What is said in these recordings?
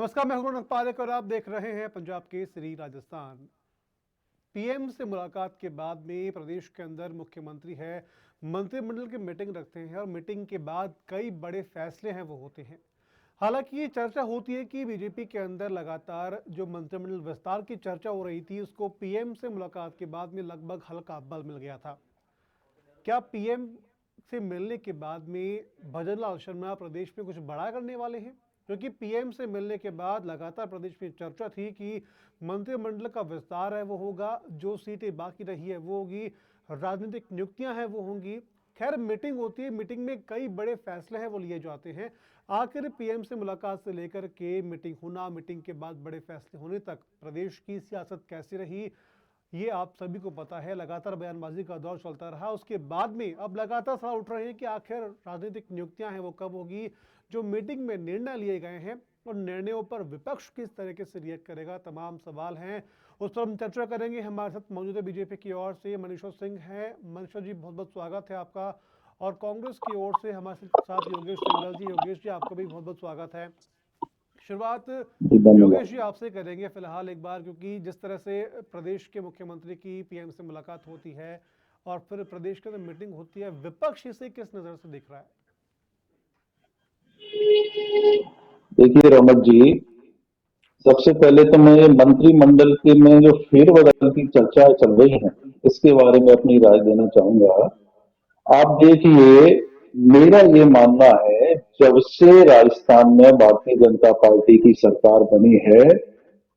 नमस्कार, मैं हूं पारेख और आप देख रहे हैं पंजाब केसरी राजस्थान। पीएम से मुलाकात के बाद में प्रदेश के अंदर मुख्यमंत्री है मंत्रिमंडल की मीटिंग रखते हैं और मीटिंग के बाद कई बड़े फैसले हैं वो होते हैं। हालांकि ये चर्चा होती है कि बीजेपी के अंदर लगातार जो मंत्रिमंडल विस्तार की चर्चा हो रही थी उसको पीएम से मुलाकात के बाद में लगभग हल्का बल मिल गया था। क्या पीएम से मिलने के बाद में भजनलाल शर्मा प्रदेश में कुछ बड़ा करने वाले हैं? क्योंकि पीएम से मिलने के बाद लगातार प्रदेश में चर्चा थी कि मंत्रिमंडल का विस्तार है वो होगा, जो सीटें बाकी रही है वो होगी, राजनीतिक नियुक्तियां हैं वो होंगी। खैर, मीटिंग होती है, मीटिंग में कई बड़े फैसले हैं वो लिए जाते हैं। आखिर पीएम से मुलाकात से लेकर के मीटिंग होना, मीटिंग के बाद बड़े फैसले होने तक प्रदेश की सियासत कैसी रही, ये आप सभी को पता है। लगातार बयानबाजी का दौर चलता रहा, उसके बाद में अब लगातार सवाल उठ रहे हैं कि आखिर राजनीतिक नियुक्तियां हैं वो कब होगी, जो मीटिंग में निर्णय लिए गए हैं और निर्णयों पर विपक्ष किस तरीके से रिएक्ट करेगा। तमाम सवाल हैं, उस पर हम चर्चा करेंगे। हमारे साथ मौजूद है बीजेपी की ओर से मनीषा सिंह है। मनीषा जी, बहुत बहुत स्वागत है आपका। और कांग्रेस की ओर से हमारे साथ योगेश सिंघल जी। योगेश जी, आपका भी बहुत बहुत स्वागत है। शुरुआत जी धन्यवाद। योगेश जी आपसे करेंगे फिलहाल एक बार, क्योंकि जिस तरह से प्रदेश के मुख्यमंत्री की पीएम से मुलाकात होती है और फिर प्रदेश के अंदर मीटिंग होती है, विपक्ष इसे किस नजर से दिख रहा है? देखिए रौनक जी, सबसे पहले तो मैं मंत्रिमंडल के में जो फेरबदल की चर्चा चल रही है इसके बारे में अपनी राय देना चाहूंगा। आप देखिए, मेरा ये मानना है, जब से राजस्थान में भारतीय जनता पार्टी की सरकार बनी है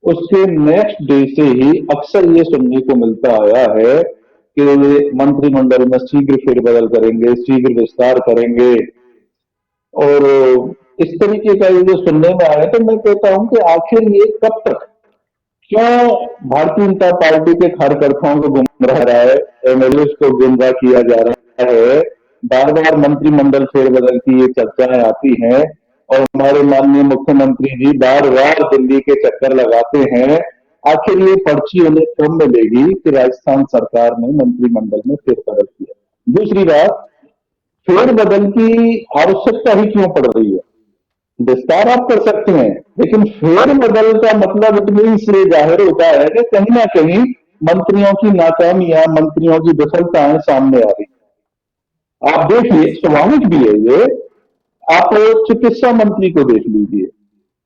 उसके नेक्स्ट डे से ही अक्सर ये सुनने को मिलता आया है कि मंत्रिमंडल में शीघ्र फेरबदल करेंगे, शीघ्र विस्तार करेंगे। और इस तरीके का ये जो सुनने में आया, तो मैं कहता हूं कि आखिर ये कब तक, क्यों भारतीय जनता पार्टी के कार्यकर्ताओं को गुमराह रहा है, एमएलए को गुमराह किया जा रहा है। बार बार मंत्रिमंडल फेरबदल की ये चर्चाएं आती हैं और हमारे माननीय मुख्यमंत्री जी बार बार दिल्ली के चक्कर लगाते हैं। आखिर ये पर्ची उन्हें कब मिलेगी कि राजस्थान सरकार ने मंत्रिमंडल में फेरबदल किया। दूसरी बात, फेरबदल की आवश्यकता ही क्यों पड़ रही है? विस्तार आप कर सकते हैं, लेकिन फेरबदल का मतलब इतनी से जाहिर होता है कि कहीं ना कहीं मंत्रियों की नाकामियां, मंत्रियों की विफलताएं सामने आ रही हैं। आप देखिए, स्वाभाविक भी है ये। आप चिकित्सा मंत्री को देख लीजिए,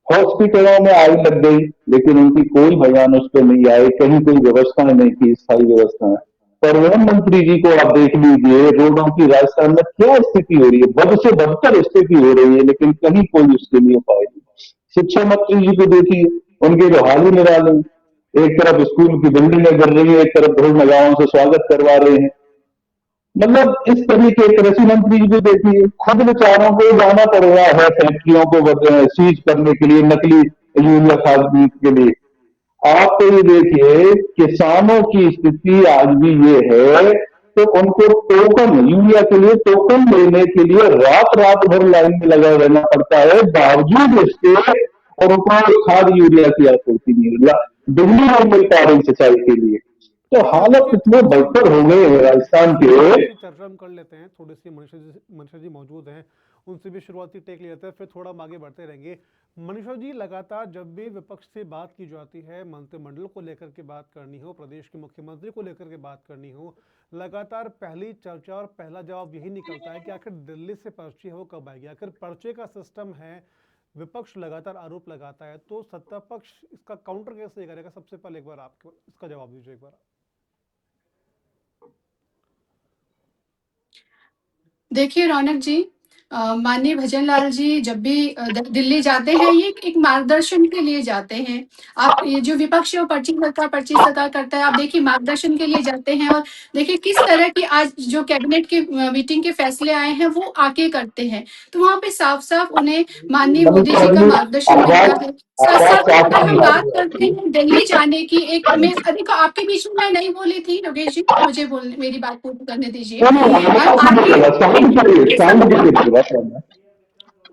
हॉस्पिटलों में आग लग गई लेकिन उनकी कोई बयान उस पर नहीं आए, कहीं कोई व्यवस्थाएं नहीं थी, स्थायी व्यवस्थाएं। परिवहन मंत्री जी को आप देख लीजिए, रोडों की राजस्थान में क्या स्थिति हो रही है, बद से बदतर स्थिति हो रही है, लेकिन कहीं कोई उसके लिए उपाय नहीं। शिक्षा मंत्री जी को देखिए, उनके जो हाल ही निराले, एक तरफ स्कूल की बिल्डिंगें गिर रही है, एक तरफ ढोल नगाओं से स्वागत करवा रहे हैं। मतलब इस तरीके, कृषि मंत्री जी को देखिए, खुद बेचारों को जाना पड़ रहा है फैक्ट्रियों को सीज करने के लिए, नकली यूरिया खाद बीज के लिए। आप तो ये देखिए, किसानों की स्थिति आज भी ये है तो उनको टोकन, यूरिया के लिए टोकन लेने के लिए रात रात भर लाइन में लगा रहना पड़ता है, बावजूद इसके और उनको खाद यूरिया की आपूर्ति नहीं मिला, बिजली नहीं मिल पा रही सिंचाई के लिए। तो चलिए हालत देखिए, इतने बदतर हो गए हैं राजस्थान के। शुरुआती चर्चा हम कर लेते हैं। थोड़ी सी मनीषा जी मौजूद हैं, उनसे भी शुरुआती टेक लेते हैं, फिर थोड़ा हम आगे बढ़ते रहेंगे। मनीषा जी, लगातार जब भी विपक्ष से बात की जाती है, मंत्रिमंडल को लेकर के बात करनी हो, प्रदेश के मुख्यमंत्री को लेकर के बात करनी हो, लगातार पहली चर्चा और पहला जवाब यही निकलता है कि आखिर दिल्ली से पर्ची है वो कब आएगी। आखिर पर्चे का सिस्टम है, विपक्ष लगातार आरोप लगाता है, तो सत्ता पक्ष इसका काउंटर कैसे करेगा? सबसे पहले एक बार आप इसका जवाब दीजिए एक बार। देखिए रौनक जी, माननीय भजनलाल जी जब भी दिल्ली जाते हैं, ये एक मार्गदर्शन के लिए जाते हैं। आप ये जो विपक्ष है वो पर्ची सता करता है, आप देखिए मार्गदर्शन के लिए जाते हैं। और देखिए किस तरह की आज जो कैबिनेट के मीटिंग के फैसले आए हैं वो आके करते हैं, तो वहां पे साफ साफ उन्हें माननीय मोदी जी का मार्गदर्शन मिलता है। साथ आवाज साथ साफ अगर नहीं हम आ बात रही है करते हैं दिल्ली जाने की, एक मैं देखो आपके बीच में मैं नहीं बोली थी योगेश जी, मुझे मेरी बात पूरी करने दीजिए। आपकी। आपके साउंड आपके करिए, समय साउंड करिए। जी जी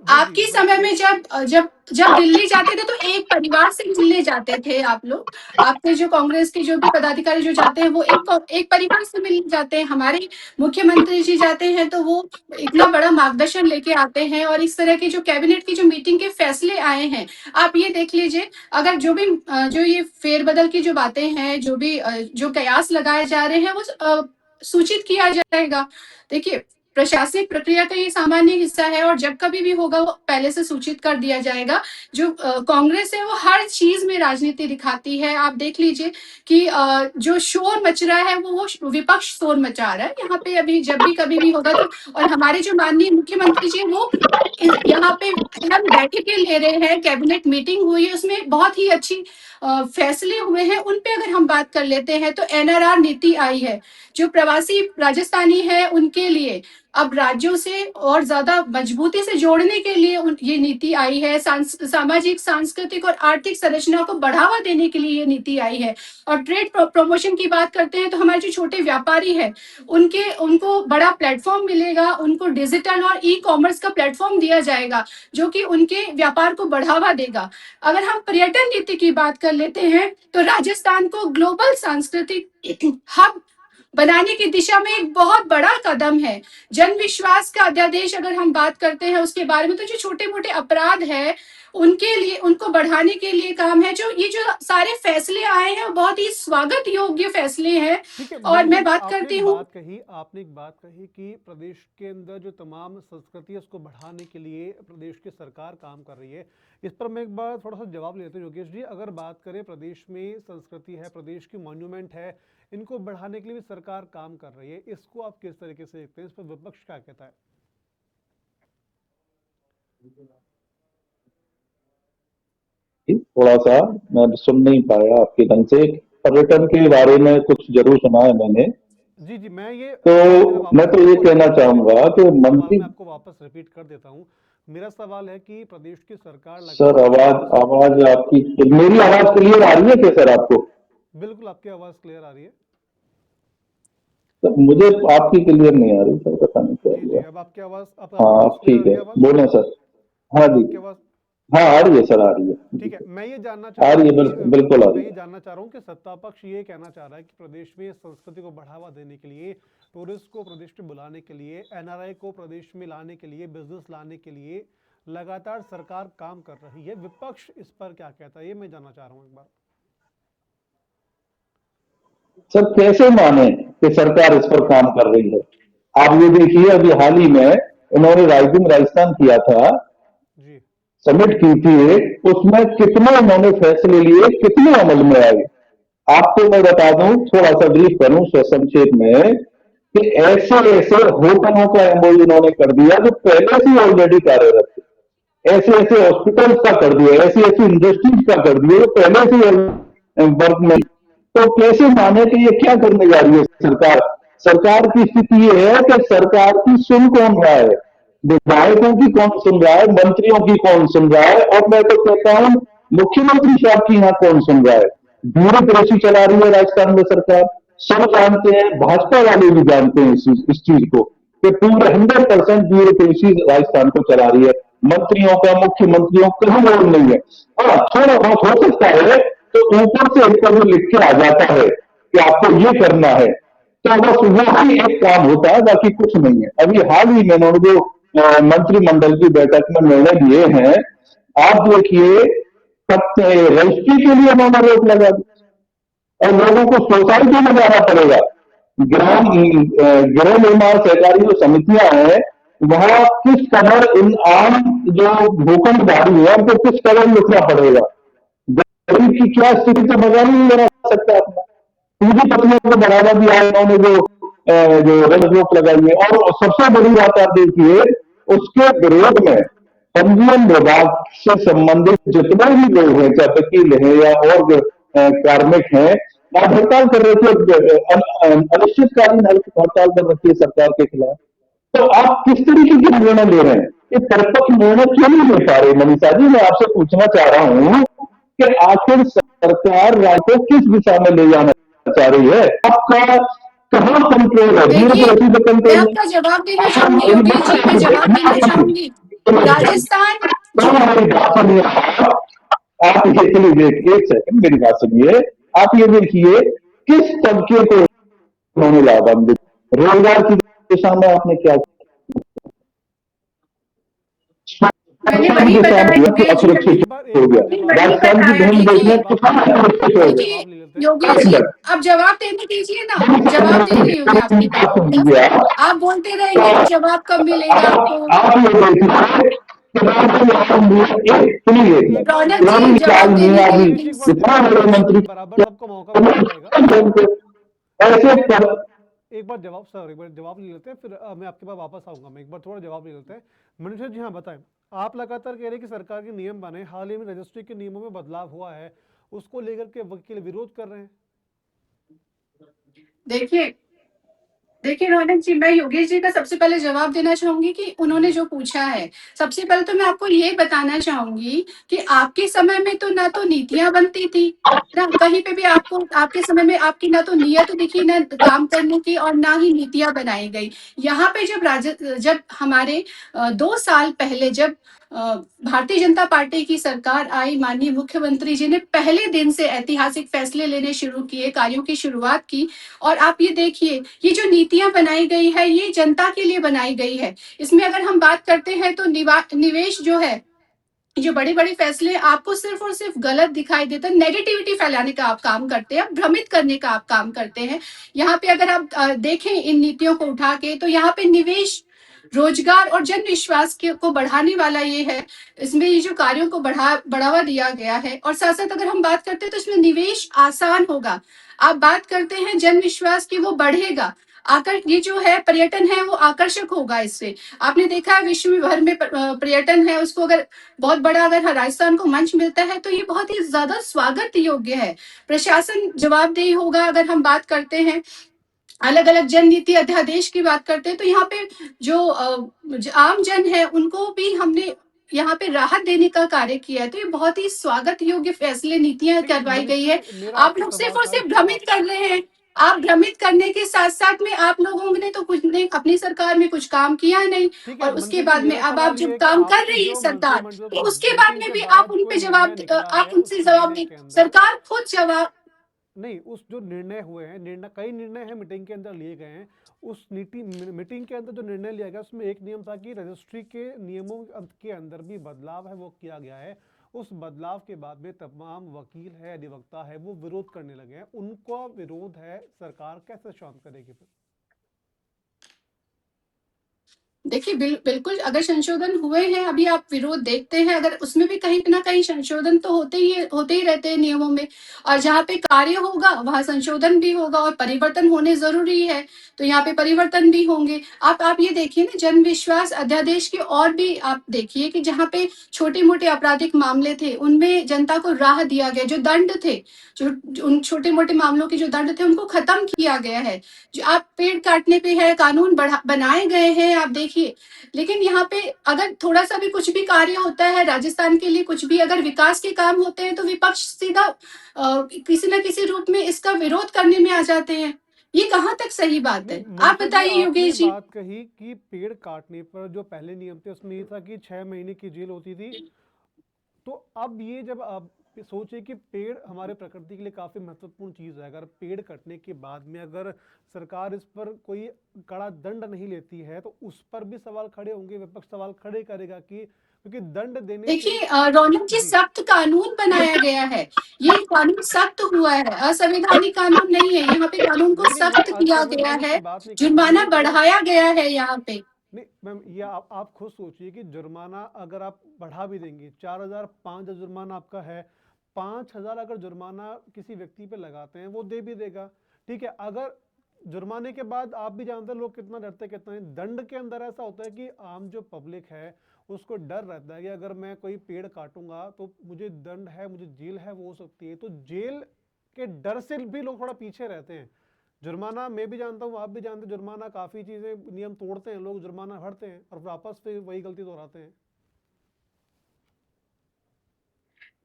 आपके समय में जब जब जब दिल्ली जाते थे तो एक परिवार से मिलने जाते थे आप लोग। आपके जो कांग्रेस के जो भी पदाधिकारी जो जाते हैं वो एक परिवार से मिलने जाते हैं। हमारे मुख्यमंत्री जी जाते हैं तो वो इतना बड़ा मार्गदर्शन लेके आते हैं, और इस तरह की जो कैबिनेट की जो मीटिंग के फैसले आए हैं, आप ये देख लीजिए। अगर जो भी जो ये फेरबदल की जो बातें हैं, जो भी जो कयास लगाए जा रहे हैं, वो सूचित किया जाएगा। देखिए, प्रशासनिक प्रक्रिया का ये सामान्य हिस्सा है, और जब कभी भी होगा वो पहले से सूचित कर दिया जाएगा। जो कांग्रेस है वो हर चीज में राजनीति दिखाती है। आप देख लीजिए कि जो शोर मच रहा है वो विपक्ष शोर मचा रहा है यहाँ पे। अभी जब भी कभी भी होगा तो, और हमारे जो माननीय मुख्यमंत्री जी वो यहाँ पे अहम बैठकें ले रहे हैं, कैबिनेट मीटिंग हुई है, उसमें बहुत ही अच्छी फैसले हुए हैं। उन पे अगर हम बात कर लेते हैं तो एनआरआर नीति आई है, जो प्रवासी राजस्थानी है उनके लिए अब राज्यों से और ज्यादा मजबूती से जोड़ने के लिए ये नीति आई है। सामाजिक, सांस्कृतिक और आर्थिक संरचना को बढ़ावा देने के लिए ये नीति आई है। और ट्रेड प्रमोशन की बात करते हैं तो हमारे जो छोटे व्यापारी है उनको बड़ा प्लेटफॉर्म मिलेगा, उनको डिजिटल और ई कॉमर्स का प्लेटफॉर्म दिया जाएगा जो कि उनके व्यापार को बढ़ावा देगा। अगर हम पर्यटन नीति की बात कर लेते हैं तो राजस्थान को ग्लोबल सांस्कृतिक हब बनाने की दिशा में एक बहुत बड़ा कदम है। जन विश्वास का अध्यादेश अगर हम बात करते हैं उसके बारे में, तो जो छोटे मोटे अपराध है उनके लिए, उनको बढ़ाने के लिए काम है। जो ये जो सारे फैसले आए हैं वो बहुत ही स्वागत योग्य फैसले हैं। ठीक है, और मैं बिल्कुल बात करती हूँ, आपने एक बात कही कि प्रदेश के अंदर जो तमाम संस्कृति है उसको बढ़ाने के लिए प्रदेश की सरकार काम कर रही है। इस पर मैं एक बार थोड़ा सा जवाब लेते हैं योगेश जी। अगर बात करें प्रदेश में संस्कृति है, प्रदेश की मॉन्यूमेंट है, इनको बढ़ाने के लिए भी सरकार काम कर रही है, इसको आप किस तरीके से देखते हैं? इस पर विपक्ष क्या कहता है? थोड़ा सा मैं सुन नहीं पाया आपके ढंग से। पर्यटन के बारे में कुछ जरूर सुना है मैंने। जी जी, मैं ये तो सवाल मैं तो ये कहना चाहूंगा कि सवाल मंत्री, मैं आपको वापस रिपीट कर देता हूँ। मेरा सवाल है कि प्रदेश की सरकार सर आवाज लगातार आवाज आपकी, मेरी आवाज क्लियर आ रही है क्या सर आपको? बिल्कुल आपकी आवाज क्लियर आ रही है। तो मुझे आपकी क्लियर नहीं आ रही सर, पता नहीं क्या जी जी, हुआ। अब आपकी आवाज, अब आपके हाँ पास अब क्लियर आ ठीक रही है, है आवाज? बोलें सर। हाँ अब जी, आपकी आवाज हाँ आ रही है सर, आ रही है। ठीक है। मैं ये जानना चाह आ रहा रही हूँ है, कि बिल्कुल आ मैं रही ये है। जानना चाह रहा हूँ कि सत्ता पक्ष ये कहना चाह रहा है कि प्रदेश में संस्कृति को बढ़ावा देने के लिए, टूरिस्ट को प्रदेश में बुलाने के लिए, एनआरआई को प्रदेश में लाने के लिए, बिजनेस लाने के लिए लगातार सरकार काम कर रही है। विपक्ष इस पर क्या कहता है, ये मैं जानना चाह रहा हूँ एक बार। सर कैसे माने कि सरकार इस पर काम कर रही है? आप ये देखिए, अभी हाल ही में इन्होंने राइजिंग राजस्थान किया था, जी समिट की थी एक, उसमें कितने उन्होंने फैसले लिए, कितने अमल में आए। आपको मैं बता दूं, थोड़ा सा ब्रीफ करूं संक्षेप में, कि ऐसे ऐसे होटलों का एमओयू उन्होंने कर दिया जो पहले से ऑलरेडी कार्यरत थे, ऐसे ऐसे हॉस्पिटल्स का कर दिया, ऐसी ऐसी इंडस्ट्रीज का कर दिया जो पहले से वर्क में। तो कैसे माने कि ये क्या करने जा रही है सरकार? सरकार की स्थिति ये है कि सरकार की सुन कौन रहा है, विधायकों की कौन सुन रहा है, मंत्रियों की कौन सुन रहा है, और मैं तो कहता हूं मुख्यमंत्री साहब की यहाँ कौन सुन रहा है? ब्यूरोक्रेसी चला रही है राजस्थान में सरकार। सब जानते हैं, भाजपा वाले भी जानते हैं इस चीज को, कि पूरे 100% ब्यूरोक्रेसी राजस्थान को चला रही है। मंत्रियों का, मुख्यमंत्रियों का कहीं रोल नहीं है। हाँ थोड़ा बहुत हो सकता है तो ऊपर से एक कभी लिख के आ जाता है कि आपको ये करना है, तो बस वही एक काम होता है, बाकी कुछ नहीं है। अभी हाल ही में उन्होंने जो मंत्रिमंडल की बैठक में निर्णय लिए हैं, आप देखिए, रजिस्ट्री के लिए उन्होंने रोक लगा दी और लोगों को सोसाइटी में जाना पड़ेगा। गृह निर्माण सहकारी जो समितियां हैं, वहां किस कदर इन आम जो भूखंडधारी है उनको किस कदर लिखना पड़ेगा। गरीब की क्या स्थिति तो मजा नहीं बना सकता अपना। पूंजीपतियों को बढ़ावा दिया इन्होंने, जो ऋण रोक लगाई है। और सबसे बड़ी बात आप देखिए, उसके विरोध में पंजीयन विभाग से संबंधित जितने भी लोग हैं, चाहे वकील हैं या और कार्मिक हैं, आप हड़ताल कर रहे थे, अनिश्चितकालीन हड़ताल कर रखी है सरकार के खिलाफ। तो आप किस तरीके के निर्णय ले रहे हैं? ये परिपक्व निर्णय क्यों नहीं ले पा रहे? मनीषा जी, मैं आपसे पूछना चाह रहा हूं कि आखिर सरकार राज्य को किस दिशा में ले जाना चाह रही है? आपका कहां कंट्रोल है? देखिए, ब्यूरोक्रेसी पे मैं कंट्रोल आपका जवाब देना है? चाहूंगी योगेश जी, मैं जवाब देना चाहूंगी। राजस्थान तो मेरी बात सुनिए, आप ये चलिए देखिए, एक सेकंड मेरी बात सुनिए। आप ये देखिए किस तबके को उन्होंने लाभान्वित, रोजगार की दिशा में आपने क्या मैंने शिक्षा की वही दिशा में बताया दिया कि योगेश जी। असुरक्षित हो एक गया, बार जवाब ले लेते राजस्थान हैं, की बहन देखिए बेटियां जवाब किसान जवाब ले सुरक्षित लेते हो हैं, गए। देखिए जवाब ले लेते हैं। योगेश जी, अब जवाब देने दीजिए ना, जवाब दे रही हूँ मैं आपकी बात बात को। सुनिए आप बोलते रहेंगे कि आप, जवाब कब मिलेगा आपको। आप ये देखिए सुनिए नहीं, एक एक बार रौनक जवाब जी, चुनावी ले काल जवाब में देने के लिए अभी योगेश जी, एक प्लीज। बार इतना जवाब ले बड़े लेते हैं, मंत्री बराबर आपको मौका मिलता रहेगा। ऐसे एक बार कर, जवाब एक बार जवाब सर एक बार जवाब ले लेते हैं, फिर मैं आपके पास वापस आऊंगा। मैं एक बार थोड़ा जवाब ले लेते हैं। मनुष्य जी, हाँ बताएं। आप लगातार कह रहे हैं कि सरकार के नियम बने, हाल ही में रजिस्ट्री के नियमों में बदलाव हुआ है, उसको लेकर के वकील विरोध कर रहे हैं। देखिए देखिए रौनक जी, मैं योगेश जी का सबसे पहले जवाब देना चाहूंगी कि उन्होंने जी जो पूछा है। सबसे पहले तो मैं आपको ये बताना चाहूंगी कि आपके समय में तो ना तो नीतियां बनती थी, ना कहीं पे भी आपको आपके समय में आपकी ना तो नीयत दिखी, ना काम करने की, और ना ही नीतियां बनाई गई। यहाँ पे जब हमारे 2 साल पहले जब भारतीय जनता पार्टी की सरकार आई, माननीय मुख्यमंत्री जी ने पहले दिन से ऐतिहासिक फैसले लेने शुरू किए, कार्यों की शुरुआत की। और आप ये देखिए, ये जो नीतियां बनाई गई है ये जनता के लिए बनाई गई है। इसमें अगर हम बात करते हैं तो निवेश जो है, जो बड़े बड़े फैसले आपको सिर्फ और सिर्फ गलत दिखाई देता है, नेगेटिविटी फैलाने का आप काम करते हैं, भ्रमित करने का आप काम करते हैं। यहाँ पे अगर आप देखें इन नीतियों को उठा के, तो यहाँ पे निवेश, रोजगार और जन विश्वास को बढ़ाने वाला ये है। इसमें ये जो कार्यों को बढ़ावा दिया गया है, और साथ साथ अगर हम बात करते हैं तो इसमें निवेश आसान होगा। आप बात करते हैं जन विश्वास की, वो बढ़ेगा। आकर ये जो है पर्यटन है वो आकर्षक होगा इससे। आपने देखा है विश्व भर में पर्यटन है, उसको अगर बहुत बड़ा अगर राजस्थान को मंच मिलता है तो ये बहुत ही ज्यादा स्वागत योग्य है। प्रशासन जवाबदेही होगा। अगर हम बात करते हैं अलग अलग जन नीति अध्यादेश की बात करते हैं, तो यहाँ पे जो आम जन है उनको भी हमने यहाँ पे राहत देने का कार्य किया है। तो ये बहुत ही स्वागत योग्य फैसले, नीतियां ठीक है करवाई मनीष गई है। जी, मेरा आप आपसे लोग सिर्फ सवाल और था, सिर्फ इसको भ्रमित कर रहे हैं। आप भ्रमित करने के साथ साथ में आप लोगों ने तो कुछ नहीं, अपनी सरकार में कुछ काम किया नहीं। ठीक है और उसके मंत्री जी, बाद में मेरा अब आप सवाल ये जब है कि काम कर आपकी रही है जो सरकार, मंत्रिमंडल तो की उसके बाद मीटिंग में के भी आप बाद उन कोई पे निर्णय निकला आप है, उस उनसे जवाब निर्णय दें। के अंदर सरकार खुद जवाब नहीं, उस जो निर्णय हुए हैं, निर्णय कई निर्णय हैं मीटिंग के अंदर लिए गए हैं। उस मीटिंग के अंदर जो निर्णय लिया गया उसमें एक नियम था कि रजिस्ट्री के नियमों के अंदर भी बदलाव है वो किया गया है। उस बदलाव के बाद में तमाम वकील है, अधिवक्ता है, वो विरोध करने लगे हैं। उनका विरोध है, सरकार कैसे शांत करेगी फिर? देखिए बिल्कुल, अगर संशोधन हुए हैं, अभी आप विरोध देखते हैं, अगर उसमें भी कहीं ना कहीं संशोधन तो होते ही रहते हैं नियमों में। और जहाँ पे कार्य होगा वहां संशोधन भी होगा, और परिवर्तन होने जरूरी है, तो यहाँ पे परिवर्तन भी होंगे। आप ये देखिए ना, जन विश्वास अध्यादेश के और भी आप देखिए कि जहाँ पे छोटे मोटे आपराधिक मामले थे उनमें जनता को राह दिया गया। जो दंड थे, जो उन छोटे मोटे मामलों के जो दंड थे उनको खत्म किया गया है। जो आप पेड़ काटने पे है कानून बनाए गए हैं, आप देखिए। लेकिन यहाँ पे अगर थोड़ा सा भी कुछ भी कार्य होता है राजस्थान के लिए, कुछ भी अगर विकास के काम होते हैं, तो विपक्ष सीधा किसी न किसी रूप में इसका विरोध करने में आ जाते हैं। ये कहाँ तक सही बात नहीं है, आप मनीषा जी, बताइए आपने योगेश जी। बात कही कि पेड़ काटने पर जो पहले नियम थे उसमें ये था कि 6 महीने की जेल होती थी। तो अब ये जब आप सोचे कि पेड़ हमारे प्रकृति के लिए काफी महत्वपूर्ण चीज है, अगर पेड़ कटने के बाद में अगर सरकार इस पर कोई कड़ा दंड नहीं लेती है तो उस पर भी सवाल खड़े होंगे, विपक्ष सवाल खड़े करेगा कि क्योंकि दंड देने से देखिए रौनक जी, जी सख्त कानून बनाया गया है। ये कानून सख्त हुआ है, असंवैधानिक कानून नहीं है। यहाँ पे कानून को नहीं नहीं, मैं सख्त किया गया असंवैधानिक है, की बात नहीं कर रहा, जुर्माना ये बढ़ाया गया है यहाँ पे। नहीं मैम, ये आप खुद सोचिए कि जुर्माना अगर आप बढ़ा भी देंगे, 4,000 5,000 जुर्माना आपका है, 5,000 अगर जुर्माना किसी व्यक्ति पे लगाते हैं वो दे भी देगा। ठीक है, अगर जुर्माने के बाद आप भी जानते हैं लोग कितना डरते कितना है, दंड के अंदर ऐसा होता है कि आम जो पब्लिक है उसको डर रहता है कि अगर मैं कोई पेड़ काटूंगा तो मुझे दंड है, मुझे जेल है वो हो सकती है, तो जेल के डर से भी लोग थोड़ा पीछे रहते हैं। जुर्माना मैं भी जानता हूँ, आप भी जानते हैं, जुर्माना काफ़ी चीज़ें नियम तोड़ते हैं लोग, जुर्माना भरते हैं और वापस फिर वही गलती दोहराते हैं।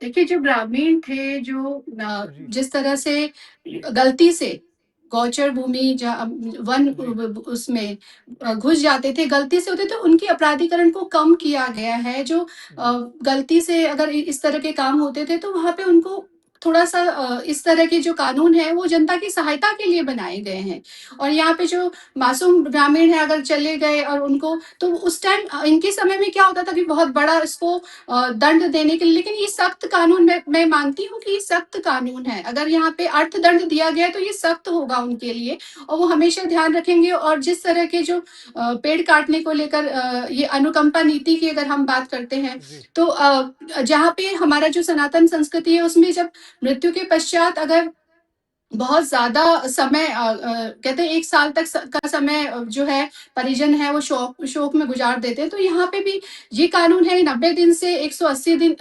देखिए जो ग्रामीण थे, जो जी जिस तरह से गलती से गौचर भूमि वन जी। उसमें घुस जाते थे, गलती से होते, तो उनकी अपराधीकरण को कम किया गया है। जो जी। गलती से अगर इस तरह के काम होते थे, तो वहां पे उनको थोड़ा सा इस तरह के जो कानून है वो जनता की सहायता के लिए बनाए गए हैं। और यहाँ पे जो मासूम ग्रामीण है अगर चले गए और उनको, तो उस टाइम इनके समय में क्या होता था कि बहुत बड़ा इसको दंड देने के लिए, लेकिन ये सख्त कानून, मैं मानती हूँ कि ये सख्त कानून है। अगर यहाँ पे अर्थदंड दिया गया है तो ये सख्त होगा उनके लिए, और वो हमेशा ध्यान रखेंगे। और जिस तरह के जो पेड़ काटने को लेकर ये अनुकंपा नीति की अगर हम बात करते हैं, जी। तो जहाँ पे हमारा जो सनातन संस्कृति है उसमें जब मृत्यु के पश्चात अगर बहुत ज्यादा समय कहते हैं 1 साल तक का समय जो है परिजन है वो शोक शोक में गुजार देते हैं। तो यहाँ पे भी ये कानून है 90 दिन से 180 दिन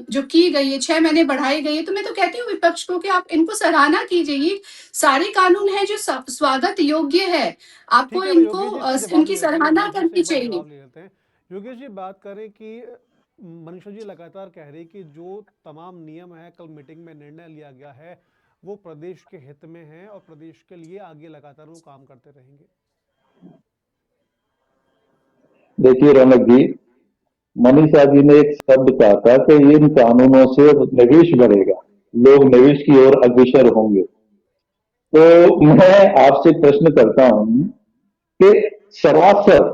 जो की गई है, 6 महीने बढ़ाई गई है। तो मैं तो कहती हूँ विपक्ष को कि आप इनको सराहना कीजिए। ये सारे कानून है जो स्वागत योग्य है। आपको ठीक है, इनको योगेश जी इसका जवाब इनकी ले लेते हैं, सराहना योगेश जी से करनी एक बार चाहिए। जवाब ले लेते हैं। योगेश जी, बात करें कि मनीषा जी लगातार कह रही कि जो तमाम नियम है कल मीटिंग में निर्णय लिया गया है वो प्रदेश के हित में है और प्रदेश के लिए आगे लगातार वो काम करते रहेंगे। देखिए रौनक जी, मनीषा जी ने एक शब्द कहा था कि इन कानूनों से निवेश बढ़ेगा, लोग निवेश की ओर अग्रसर होंगे। तो मैं आपसे प्रश्न करता हूं कि सरासर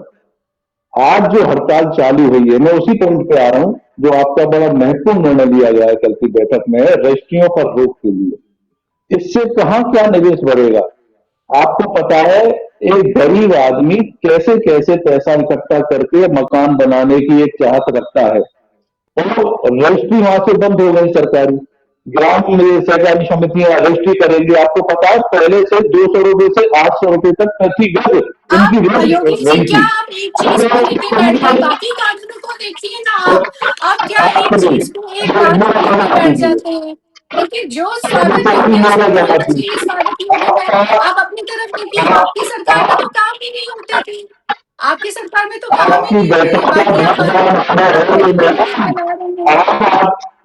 आज जो हड़ताल चालू हुई है, मैं उसी पॉइंट पे आ रहा हूं जो आपका बड़ा महत्वपूर्ण निर्णय लिया गया है कल की बैठक में, रजिस्ट्रियों पर रोक के लिए। इससे कहां क्या निवेश बढ़ेगा? आपको पता है एक गरीब आदमी कैसे कैसे पैसा इकट्ठा करके मकान बनाने की एक चाहत रखता है, और रजिस्ट्री वहां से बंद हो गई सरकारी। ग्राम में सहकारी समितियां रजिस्ट्री करेंगे, आपको पता है पहले से 200 रुपए से 800 रुपए तक प्रति गज आप उनकी रोज योगी जी, रही क्या थी। आप एक चीज को लेके बैठ गए, बाकी कानूनों को देखिए ना आप क्या एक चीज को एक बात को लेके बैठ जाते हैं? देखिए जो स्वागत योग्य है उसको बोलना चाहिए स्वागत योग्य है। आप अपनी तरफ देखिए, आपकी सरकार में तो काम ही नहीं होते थे, आपकी सरकार में तो काम ही आपकी नहीं हुए, बैठक बाकी आप मीटिंग चला रहे हैं।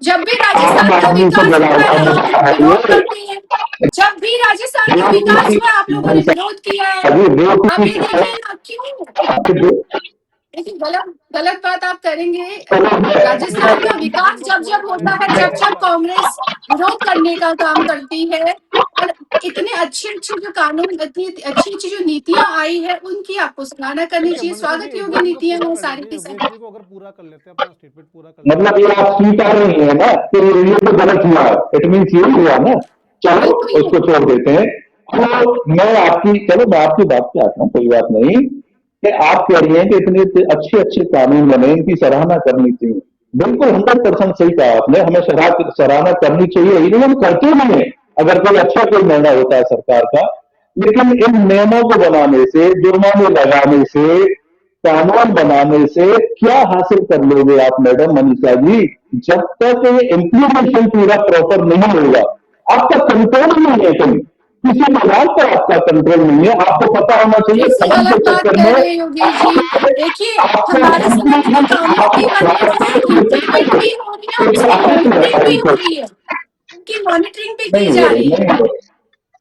जब भी आम राजस्थान का आदमी से विकास होता है आप विरोध लड़ाई करते हैं। जब भी राजस्थान का विकास हुआ आप लोगों ने विरोध किया है। अब ये देखिए ना क्यों, देखिए गलत गलत बात आप करेंगे। राजस्थान का योगेश जी विकास वो जब पूरा जब कर होता लेते है, हैं, जब मैं एक जब बार। कांग्रेस विरोध करने का काम करती है, और इतने अच्छे अच्छे जो कानून, इतनी अच्छी अच्छी जो नीतियां आई है उनकी आपको सराहना करनी ठीक है चाहिए। मनीषा जी, स्वागत एक योग्य बार इनको नीतियां पूरा हैं कर सारी लेते हैं, की योगेश सारी। जी को अगर पूरा कर लेते हैं, अपना स्टेटमेंट पूरा कर लेते मतलब हैं। ये आप स्वीकार नहीं है ना कि ये तो गलत हुआ, इट मीन ये हुआ ना। चलो बिल्कुल उसको नहीं। छोड़ देते हैं। तो मैं आपकी बात पे आता हूँ, कोई बात नहीं कि आप कह रही हैं कि इतने अच्छे अच्छे कानून बने, इनकी सराहना करनी चाहिए। बिल्कुल 100% सही कहा आपने, हमें सराहना करनी चाहिए, इवन हम करते भी हैं अगर कोई अच्छा कोई निर्णय होता है सरकार का। लेकिन इन नियमों को बनाने से, जुर्माने लगाने से, कानून बनाने से क्या हासिल कर लोगे आप मैडम मनीषा जी? जब तक ये इम्प्लीमेंटेशन पूरा प्रॉपर नहीं होगा, आपका कंट्रोल नहीं है, कहीं किसी प्रकार पर आपका कंट्रोल नहीं है। आपको पता होना चाहिए फिर से काम के गलत बात चक्कर कह में रहे हैं योगेश जी। देखिए आपको हमारे समय में तो इम्प्लीमेंट कानून भी बन रहे हैं, इम्प्लीमेंट भी हो रही है, और उसकी मॉनिटरिंग भी हो रही है, उनकी मॉनिटरिंग भी की नहीं जा है, रही है। नहीं है।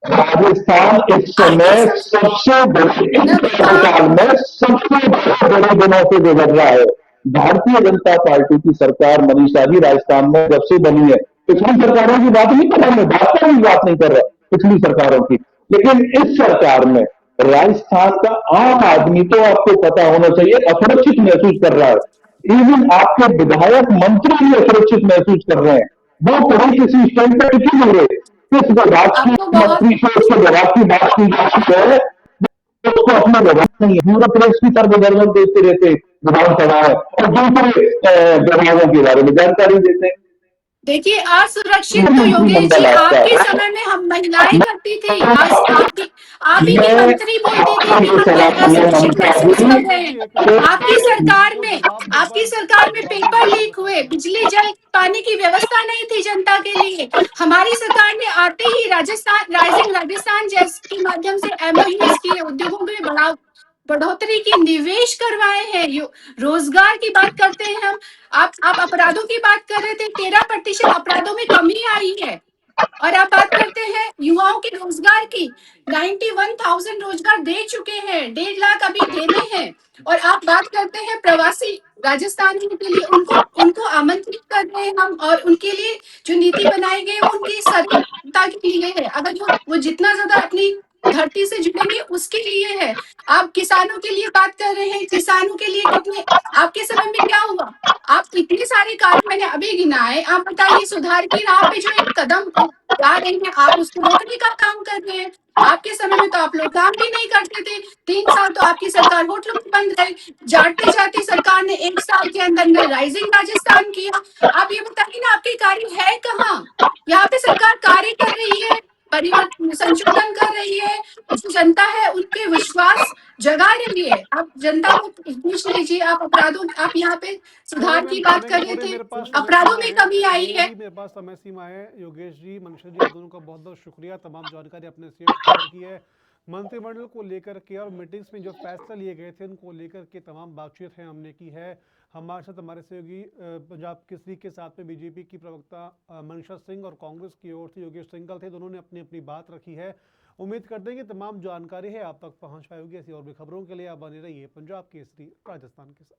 राजस्थान इस आपकी समय सर सबसे बड़े इस मैं बता कार्यकाल में सबसे बड़े दिनों से गुजर रहा है। भारतीय जनता पार्टी की सरकार मनीषा जी राजस्थान में जब से बनी है, पिछली सरकारों की बात नहीं कर रहा, मैं भाजपा की बात नहीं कर रहा, पिछली सरकारों की। लेकिन इस सरकार में राजस्थान का आम आदमी, तो आपको पता होना चाहिए, असुरक्षित महसूस कर रहा है। इवन आपके विधायक मंत्री भी असुरक्षित महसूस कर रहे हैं। वो कहीं किसी स्टैंड पर टिके नहीं रहे। किस विभाग की आपको बहुत मंत्री से उसके विभाग की बात की जाती है, उसको अपना विभाग नहीं है, पूरा प्रेस की तरफ गड़बड़ देते रहते विधानसभा है, और दूसरे विभागों के बारे में जानकारी देते हैं। देखिए असुरक्षित तो योगेश जी मंत्रिमंडल आपका आपके है। समय में हम महिलाएं करती थी। आज मैं आपकी आप ही की मंत्री बोलती थी कि आपको हम सलाह दूंगा असुरक्षित ममता महसूस जी कर रहे योगेश हैं। जी एक मिनट, आपकी योगेश जी सरकार को में जवाब एक आपकी बार सरकार में जवाब देने पेपर दीजिए, मैं लीक खत्म हुए, करूं। बिजली जल पानी की व्यवस्था नहीं थी जनता के लिए। हमारी सरकार ने आते ही राजस्थान राइजिंग राजस्थान जैसे के माध्यम से एमओयूज किए, उद्योगों में बढ़ोतरी की, निवेश करवाए हैं, रोजगार की बात करते हैं हम। आप अपराधों की बात कर रहे थे, 13% अपराधों में कमी आई है। और आप बात करते हैं युवाओं के रोजगार की, 91,000 रोजगार दे चुके हैं, 1.5 लाख अभी देने हैं। और आप बात करते हैं प्रवासी राजस्थान के लिए, उनको उनको आमंत्रित कर रहे हैं हम, और उनके लिए जो नीति बनाई गई है वो उनकी सरलता के लिए है। अगर वो जितना ज्यादा अपनी धरती से जुड़ेंगे उसके लिए है। आप किसानों के लिए बात कर रहे हैं, किसानों के लिए कितने, आपके समय में क्या हुआ? आप इतने सारे कार्य मैंने अभी गिनाए, आप बताइए सुधार की राह पे जो एक कदम जा रही हैं, आप उसको रोकने का काम कर रहे हैं। आपके समय में तो आप लोग काम भी नहीं करते थे, 3 साल तो आपकी सरकार होटलों में बंद रही, जाते जाते सरकार ने 1 साल के अंदर राइजिंग राजस्थान किया। आप ये बताइए ना, आपके कार्य है कहाँ? यहाँ पे सरकार कार्य कर रही है, परिवर्तन संशोधन कर रही है, जो जनता है उनके विश्वास जगा रही है। आप जनता को पूछ लीजिए, आप अपराधों, आप यहाँ पे थोड़े सुधार में की हम बात कर चलेंगे, रहे थोड़े थे, मेरे पास समय अपराधों सीमा में है, कमी आई थोड़ी है। मेरे पास समय सीमा है। योगेश जी, मनीषा जी, आप दोनों का बहुत बहुत शुक्रिया, तमाम जानकारी अपने शेयर की है। मंत्रिमंडल को लेकर के और मीटिंग्स में जो फैसला लिए गए थे उनको लेकर के तमाम बातचीत है हमने की है। हमारे साथ हमारे सहयोगी पंजाब केसरी के साथ में बीजेपी की प्रवक्ता मनीषा सिंह और कांग्रेस की ओर से योगेश सिंघल थे, दोनों ने अपनी अपनी बात रखी है। उम्मीद करते हैं कि तमाम जानकारी है आप तक पहुंच पाएगी। ऐसी और भी खबरों के लिए आप बने रहिए पंजाब केसरी राजस्थान के साथ।